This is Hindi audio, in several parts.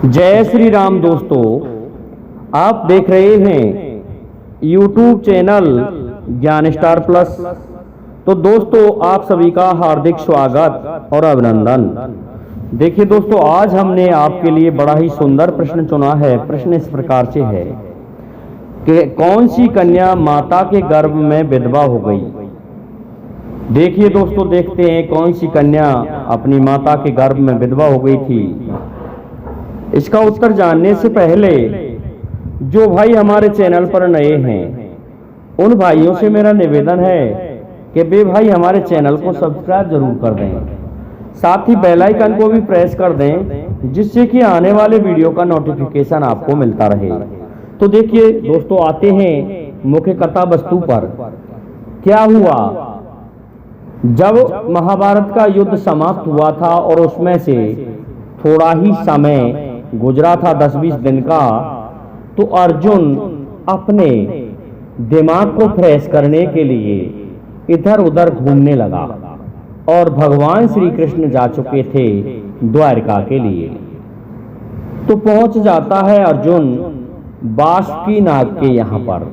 जय श्री राम दोस्तों, आप देख रहे हैं YouTube चैनल ज्ञान स्टार प्लस। तो दोस्तों, आप सभी का हार्दिक स्वागत और अभिनंदन। देखिए दोस्तों, आज हमने आपके लिए बड़ा ही सुंदर प्रश्न चुना है। प्रश्न इस प्रकार से है कि कौन सी कन्या माता के गर्भ में विधवा हो गई। देखिए दोस्तों, देखते हैं कौन सी कन्या अपनी माता के गर्भ में विधवा हो गई थी। इसका उत्तर जानने से पहले जो भाई हमारे चैनल पर नए हैं, उन भाइयों से मेरा निवेदन है कि वे भाई हमारे चैनल को सब्सक्राइब जरूर कर दें, साथ ही बेल आइकन को भी प्रेस कर दें, जिससे कि आने वाले वीडियो का नोटिफिकेशन आपको मिलता रहे। तो देखिए दोस्तों, आते हैं मुख्य कथा वस्तु पर। क्या हुआ, जब महाभारत का युद्ध समाप्त हुआ था और उसमें से थोड़ा ही समय गुजरा था, 10-20 दिन का, तो अर्जुन अपने दिमाग को फ्रेश करने के लिए इधर उधर घूमने लगा और भगवान श्री कृष्ण जा चुके थे द्वारका के लिए। तो पहुंच जाता है अर्जुन बासुकी नाग के यहाँ पर,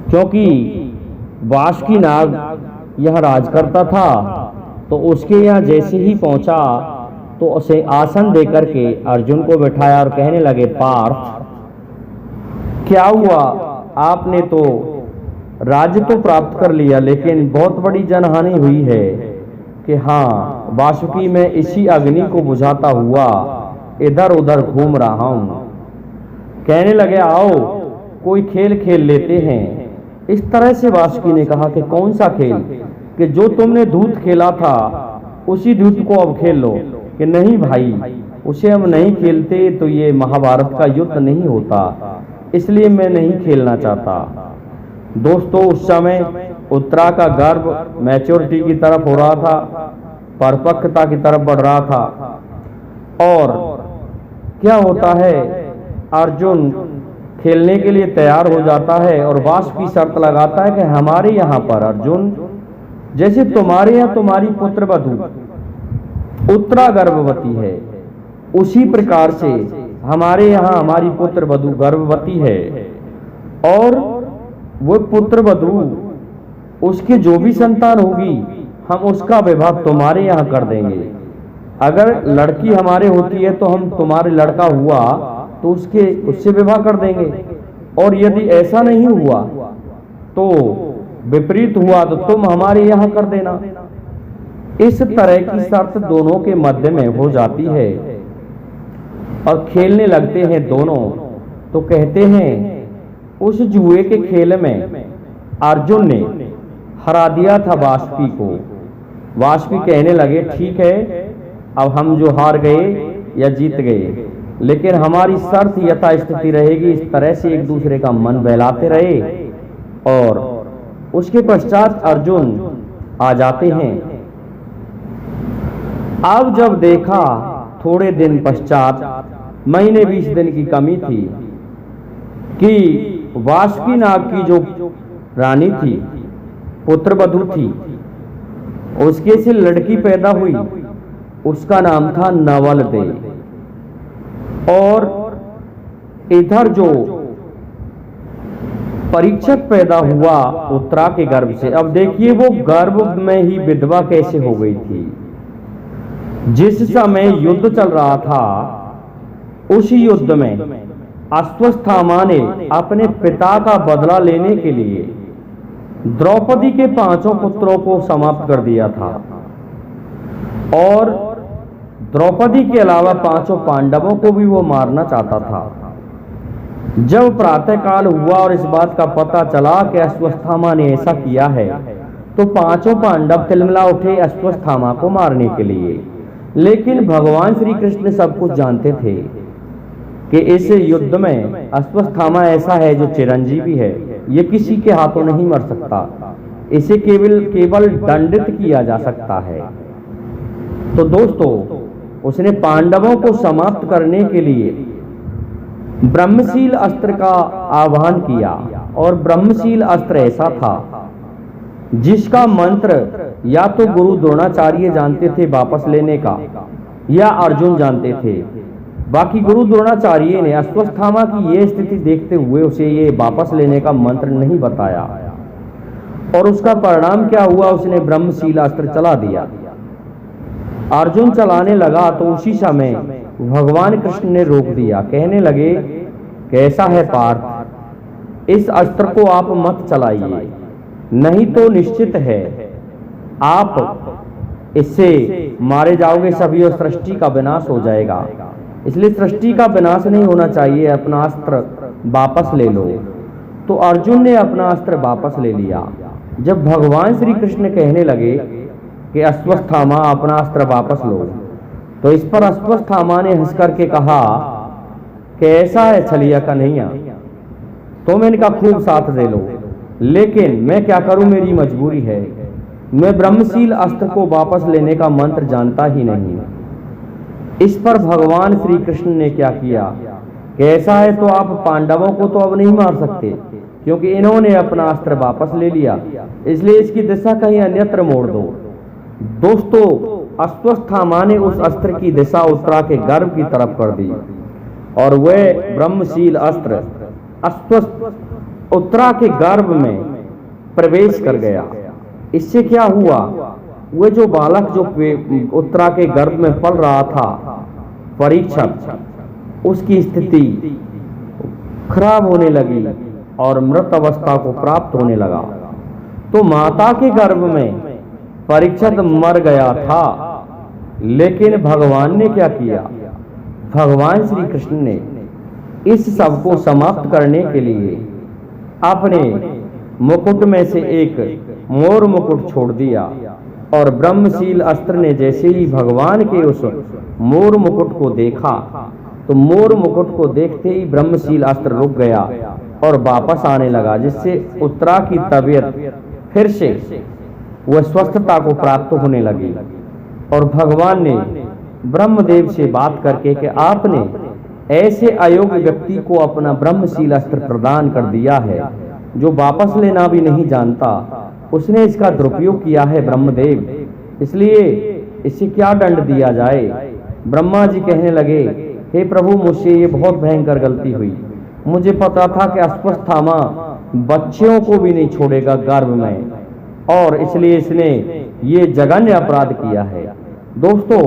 क्योंकि बासुकी नाग यहाँ राज करता था। तो उसके यहाँ जैसे ही पहुंचा तो उसे आसन देकर के अर्जुन को बिठाया और कहने लगे, पार्थ क्या हुआ, आपने तो राज्य तो प्राप्त कर लिया, लेकिन बहुत बड़ी जनहानि हुई है कि हाँ, वासुकी में इसी अग्नि को बुझाता हुआ इधर उधर घूम रहा हूं। कहने लगे, आओ कोई खेल खेल लेते हैं। इस तरह से वासुकी ने कहा कि कौन सा खेल, कि जो तुमने दूत खेला था उसी दूत को अब खेल लो। कि नहीं भाई, उसे हम नहीं खेलते तो ये महाभारत का युद्ध नहीं होता, इसलिए मैं नहीं खेलना चाहता। दोस्तों, उस समय उत्तरा का गर्भ मैच्योरिटी की तरफ हो रहा था, परिपक्वता की तरफ बढ़ रहा था। और क्या होता है, अर्जुन खेलने के लिए तैयार हो जाता है और वासुकी शर्त लगाता है कि हमारे यहाँ पर अर्जुन, जैसे तुम्हारे यहाँ तुम्हारी पुत्र वधू उत्तरा गर्भवती है, उसी प्रकार से हमारे यहाँ हमारी पुत्र वधू गर्भवती है, और वो पुत्र वधू उसकी जो भी संतान होगी हम उसका विवाह तुम्हारे यहाँ कर देंगे। अगर लड़की हमारे होती है तो हम तुम्हारे लड़का हुआ तो उससे विवाह कर देंगे, और यदि ऐसा नहीं हुआ तो विपरीत हुआ तो तुम हमारे यहाँ कर देना। इस तरह की शर्त दोनों के मध्य में हो जाती है और खेलने लगते हैं दोनों। तो कहते हैं उस जुए के खेल में अर्जुन ने हरा दिया था वासुकी को। वासुकी कहने लगे, ठीक है, अब हम जो हार गए या जीत गए, लेकिन हमारी शर्त यथास्थिति रहेगी। इस तरह से एक दूसरे का मन बहलाते रहे और उसके पश्चात अर्जुन आ जाते हैं। अब जब देखा थोड़े दिन पश्चात, महीने 20 दिन की कमी थी, कि वासुकी नाग की जो रानी थी, पुत्र वधू थी, उसके से लड़की पैदा हुई। उसका नाम था नवल दे। और इधर जो परीक्षक पैदा हुआ उत्तरा के गर्भ से। अब देखिए, वो गर्भ में ही विधवा कैसे हो गई थी। जिस समय युद्ध चल रहा था, उसी युद्ध में अश्वत्थामा ने अपने पिता का बदला लेने के लिए द्रौपदी के 5 पुत्रों को समाप्त कर दिया था, और द्रौपदी के अलावा 5 पांडवों को भी वो मारना चाहता था। जब प्रातःकाल हुआ और इस बात का पता चला कि अश्वत्थामा ने ऐसा किया है, तो 5 पांडव तिलमिला उठे अश्वत्थामा को मारने के लिए। लेकिन भगवान श्री कृष्ण सब कुछ जानते थे कि इस युद्ध में अश्वत्थामा ऐसा है जो चिरंजीवी है, ये किसी के हाथों नहीं मर सकता, इसे केवल दंडित किया जा सकता है। तो दोस्तों, उसने पांडवों को समाप्त करने के लिए ब्रह्मशील अस्त्र का आह्वान किया, और ब्रह्मशील अस्त्र ऐसा था जिसका मंत्र या तो गुरु द्रोणाचार्य जानते थे वापस लेने का, या अर्जुन जानते थे। बाकी गुरु द्रोणाचार्य ने अश्वत्थामा की ये स्थिति देखते हुए उसे ये वापस लेने का मंत्र नहीं बताया, और उसका परिणाम क्या हुआ, उसने ब्रह्मशील अस्त्र चला दिया। अर्जुन चलाने लगा तो उसी समय भगवान कृष्ण ने रोक दिया। कहने लगे, कैसा है पार्थ, इस अस्त्र को आप मत चलाइए, नहीं तो निश्चित है आप इससे मारे जाओगे सभी और सृष्टि का विनाश हो जाएगा। इसलिए सृष्टि का विनाश नहीं होना चाहिए, अपना अस्त्र वापस ले लो। तो अर्जुन ने अपना अस्त्र वापस ले लिया। जब भगवान श्री कृष्ण कहने लगे कि अश्वत्थामा अपना अस्त्र वापस लो, तो इस पर अश्वत्थामा ने हंस करके कहा कि ऐसा है छलिया कन्हैया, तुम इनका खूब साथ दे लो, लेकिन मैं क्या करूं, मेरी मजबूरी है, मैं ब्रह्मशील अस्त्र को वापस लेने का मंत्र जानता ही नहीं। इस पर भगवान श्री कृष्ण ने क्या किया कि ऐसा है तो आप पांडवों को तो अब नहीं मार सकते, क्योंकि इन्होंने अपना अस्त्र वापस ले लिया, इसलिए इसकी दिशा कहीं अन्यत्र मोड़ दो। दोस्तों, अश्वत्थामा ने उस अस्त्र की दिशा उत्तरा के गर्भ की तरफ कर दी, और वह ब्रह्मशील अस्त्र उत्तरा के गर्भ में प्रवेश कर गया। इससे क्या हुआ, वह जो बालक जो उत्तरा के गर्भ में पल रहा था, परीक्षित, उसकी स्थिति खराब होने लगी और मृत अवस्था को प्राप्त होने लगा। तो माता के गर्भ में परीक्षित मर गया था, लेकिन भगवान ने क्या किया, भगवान श्री कृष्ण ने इस सब को समाप्त करने के लिए अपने मुकुट में से एक मोर मुकुट छोड़ दिया, और ब्रह्मशील अस्त्र ने जैसे ही भगवान के उस मोर मुकुट को देखा, तो मोर मुकुट को देखते ही ब्रह्मशील अस्त्र रुक गया और वापस आने लगा, जिससे उत्तरा की तबीयत फिर से वह स्वस्थता को प्राप्त होने लगी। और भगवान ने ब्रह्मदेव से बात करके कि आपने ऐसे अयोग्य व्यक्ति को अपना ब्रह्मशील अस्त्र प्रदान कर दिया है, जो वापस लेना भी नहीं जानता, उसने इसका दुरुपयोग किया है ब्रह्मदेव, इसलिए इसे क्या दंड दिया जाए। ब्रह्मा जी कहने लगे, हे प्रभु, मुझसे ये बहुत भयंकर गलती हुई, मुझे पता था कि अश्वत्थामा बच्चों को भी नहीं छोड़ेगा गर्भ में, और इसलिए इसने ये जघन्य अपराध किया है। दोस्तों,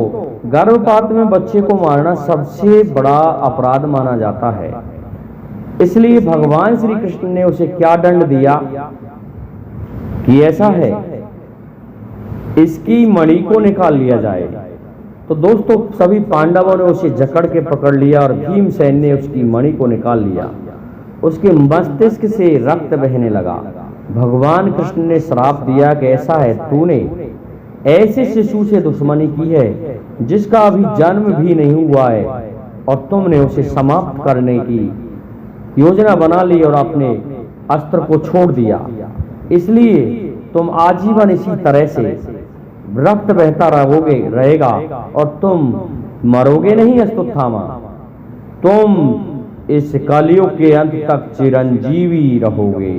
गर्भपात में बच्चे को मारना सबसे बड़ा अपराध माना जाता है, इसलिए भगवान श्री कृष्ण ने उसे क्या दंड दिया कि ऐसा है, इसकी मणि को निकाल लिया जाए। तो दोस्तों, सभी पांडवों ने उसे जकड़ के पकड़ लिया और भीमसेन ने उसकी मणि को निकाल लिया। उसके मस्तिष्क से रक्त बहने लगा। भगवान कृष्ण ने श्राप दिया कि ऐसा है, तूने ऐसे शिशु से दुश्मनी की है जिसका अभी जन्म भी नहीं हुआ है, और तुमने उसे समाप्त करने की योजना बना ली और अपने अस्त्र को छोड़ दिया, इसलिए तुम आजीवन इसी तरह से रक्त बहता रहेगा और तुम मरोगे नहीं अश्वत्थामा, तुम इस कलयुग के अंत तक चिरंजीवी रहोगे,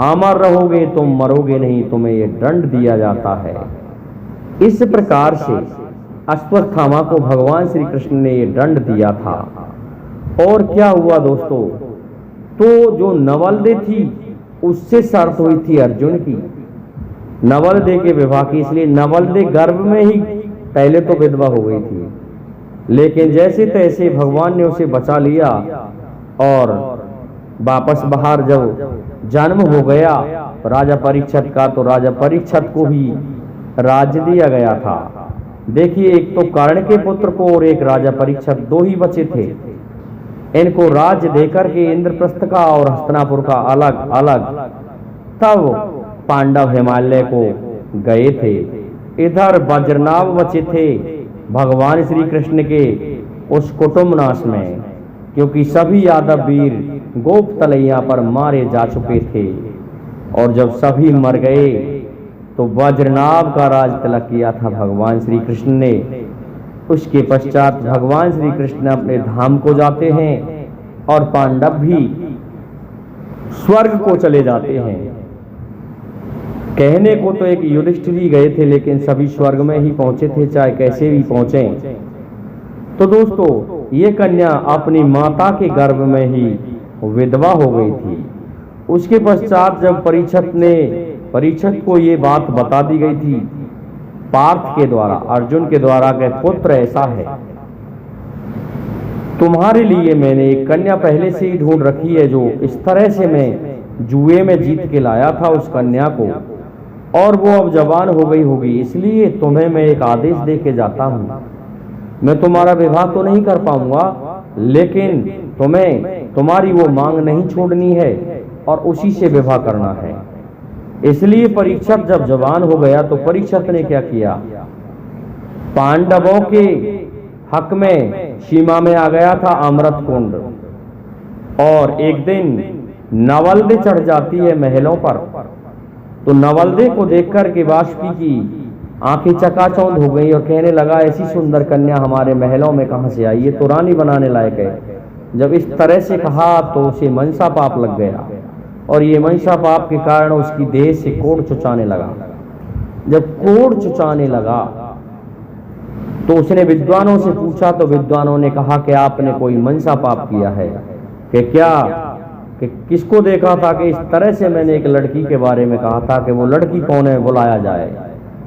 अमर रहोगे, तुम मरोगे नहीं, तुम्हें ये दंड दिया जाता है। इस प्रकार से अश्वत्थामा को भगवान श्री कृष्ण ने ये दंड दिया था। और क्या हुआ दोस्तों, तो जो नवलदे थी उससे शर्त हुई थी अर्जुन की, नवलदे के विवाह की, इसलिए नवलदे गर्भ में ही पहले तो विधवा हो गई थी, लेकिन जैसे तैसे भगवान ने उसे बचा लिया और वापस बाहर जब जन्म हो गया राजा परीक्षित का, तो राजा परीक्षित को भी राज्य दिया गया था। देखिए, एक तो कर्ण के पुत्र को और एक राजा परीक्षित, दो ही बचे थे। इनको राज्य देकर के इंद्रप्रस्थ का और हस्तिनापुर का अलग अलग तब पांडव हिमालय को गए थे। इधर वज्रनाभ बचे थे भगवान श्री कृष्ण के उस कुटुम्बनाश में, क्योंकि सभी यादव वीर गोप तलैया पर मारे जा चुके थे, और जब सभी मर गए तो वज्रनाभ का राज तिलक किया था भगवान श्री कृष्ण ने। उसके पश्चात भगवान श्री कृष्ण अपने धाम को जाते हैं और पांडव भी स्वर्ग को चले जाते हैं। कहने को तो एक युधिष्ठिर ही गए थे, लेकिन सभी स्वर्ग में ही पहुंचे थे, चाहे कैसे भी पहुंचे। तो दोस्तों, ये कन्या अपनी माता के गर्भ में ही विधवा हो गई थी। उसके पश्चात जब परीक्षित को ये बात बता दी गई थी पार्थ के द्वारा, अर्जुन के द्वारा कि पुत्र ऐसा है, तुम्हारे लिए मैंने एक कन्या पहले से ही ढूंढ रखी है, जो इस तरह से मैं जुए में जीत के लाया था उस कन्या को, और वो अब जवान हो गई होगी, इसलिए तुम्हें मैं एक आदेश दे के जाता हूँ। मैं तुम्हारा विवाह तो नहीं कर पाऊंगा, लेकिन तुम्हें तुम्हारी वो मांग नहीं छोड़नी है और उसी से विवाह करना है। इसलिए परीक्षित जब जवान हो गया तो परीक्षित ने क्या किया, पांडवों के हक में सीमा में आ गया था अमृत कुंड, और एक दिन नवलदे चढ़ जाती है महलों पर। तो नवलदे को देखकर के वाष्पी की आंखें चकाचौंध हो गई और कहने लगा, ऐसी सुंदर कन्या हमारे महलों में कहां से आई, ये तो रानी बनाने लायक है। जब इस तरह से कहा तो उसे मनसा पाप लग गया, और ये मनसा पाप के कारण उसकी देह से कोढ़ चुचाने लगा। जब कोढ़ चुचाने लगा तो उसने विद्वानों से पूछा, तो विद्वानों ने कहा कि आपने कोई मनसा पाप किया है कि क्या, कि किसको देखा था कि इस तरह से मैंने एक लड़की के बारे में कहा था कि वो लड़की कौन है, बुलाया जाए।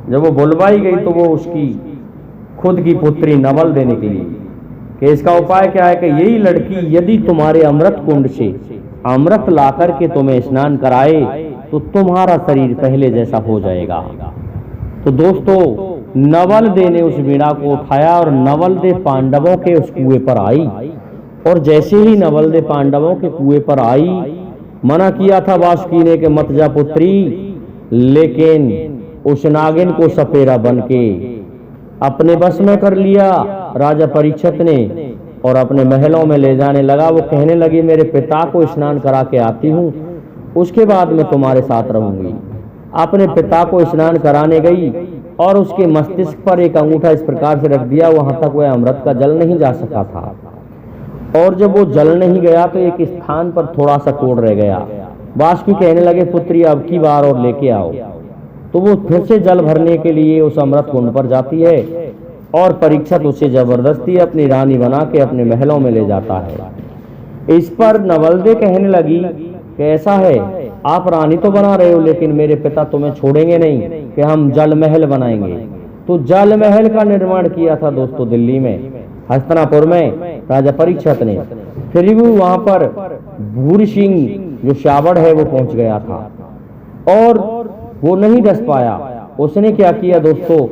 जब वो बुलवाई गई तो वो उसकी खुद की पुत्री नवलदे निकली कि इसका उपाय क्या है कि यही लड़की यदि तुम्हारे अमृत कुंड से अमृत ला करके तुम्हें स्नान कराए तो तुम्हारा शरीर पहले जैसा हो जाएगा। तो दोस्तों, नवलदे ने उस वीणा को उठाया और नवलदे पांडवों के उस कुएं पर आई, और जैसे ही नवलदे पांडवों के कुएं पर आई, मना किया था वासुकी ने कि मत जा पुत्री, लेकिन उस नागिन को सपेरा बन के अपने बस में कर लिया राजा परीक्षित ने और अपने महलों में ले जाने लगा। वो कहने लगी, मेरे पिता को स्नान करा के आती हूँ, उसके बाद मैं तुम्हारे साथ रहूंगी। अपने पिता को स्नान कराने गई और उसके मस्तिष्क पर एक अंगूठा इस प्रकार से रख दिया, वहां तक वह अमृत का जल नहीं जा सका था। और जब वो जल नहीं गया तो एक स्थान पर थोड़ा सा कोढ़ रह गया। वासुकी कहने लगे, पुत्री अब की बार और लेके आओ। तो वो फिर से जल भरने के लिए उस अमृत कुंड पर जाती है, और परीक्षित उसे जबरदस्ती अपनी रानी बना के अपने महलों में ले जाता है। इस पर नवलदे कहने लगी कि ऐसा है, आप रानी तो बना रहे हो, लेकिन मेरे पिता तुम्हें छोड़ेंगे नहीं कि हम जल महल बनाएंगे। तो जल महल का निर्माण किया था दोस्तों दिल्ली में, हस्तिनापुर में राजा परीक्षित ने। फिर भी वहां पर भूरी सिंह जो श्यावड़ है वो पहुंच गया था और वो नहीं डस पाया। उसने क्या किया दोस्तों,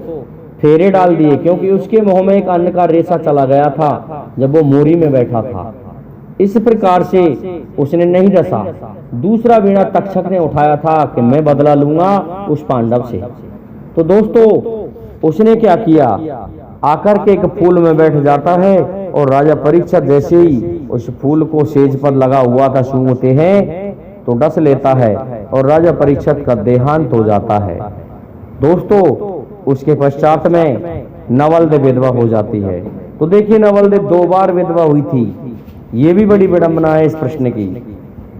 फेरे डाल दिए, क्योंकि उसके मुंह में एक अन्न का रेशा चला गया था जब वो मोरी में बैठा था। इस प्रकार से उसने नहीं डसा। दूसरा वीणा तक्षक ने उठाया था कि मैं बदला लूंगा उस पांडव से। तो दोस्तों, उसने क्या किया, आकर के एक फूल में बैठ जाता है और राजा परीक्षित जैसे ही उस फूल को सेज पर लगा हुआ था सूंघते हैं तो डस लेता है और राजा परीक्षित का देहांत हो जाता है। दोस्तों, उसके पश्चात में नवलदे विधवा हो जाती है। तो देखिए, नवलदे 2 बार विधवा हुई थी, ये भी बड़ी विडंबना है इस प्रश्न की।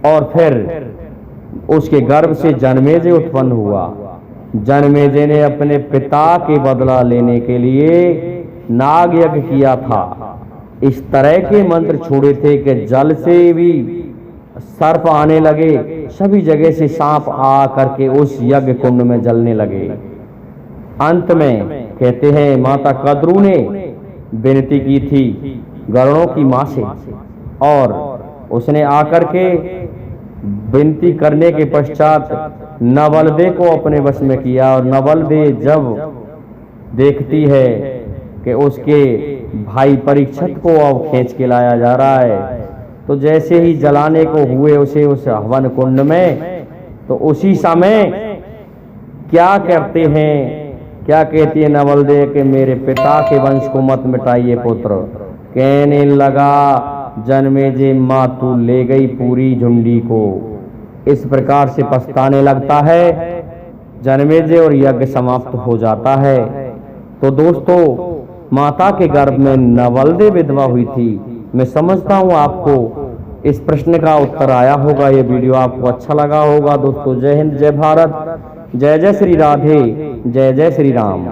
और फिर उसके गर्भ से जन्मेजय उत्पन्न हुआ। जन्मेजय ने अपने पिता के बदला लेने के लिए नाग यज्ञ किया था। इस तरह के मंत्र छोड़े थे कि जल से भी सर्प आने लगे, सभी जगह से सांप आ करके उस यज्ञ कुंड में जलने लगे। अंत में कहते हैं माता कद्रू ने विनती की थी गरुड़ों की मां से, और उसने आकर के विनती करने के पश्चात नवलदे को अपने वश में किया। और नवलदे जब देखती है कि उसके भाई परीक्षित को अब खींच के लाया जा रहा है, तो जैसे ही जलाने को हुए उसे उस हवन कुंड में, तो उसी समय क्या करते हैं, क्या कहती है नवलदे कि मेरे पिता के वंश को मत मिटाइए पुत्र। कहने लगा, जन्मेजय माँ तू ले गई पूरी झुंडी को। इस प्रकार से पछताने लगता है जन्मेजय और यज्ञ समाप्त हो जाता है। तो दोस्तों, माता के गर्भ में नवलदे विधवा हुई थी। मैं समझता हूँ आपको इस प्रश्न का उत्तर आया होगा। ये वीडियो आपको अच्छा लगा होगा दोस्तों। जय हिंद, जय भारत, जय जय श्री राधे, जय जय श्री राम।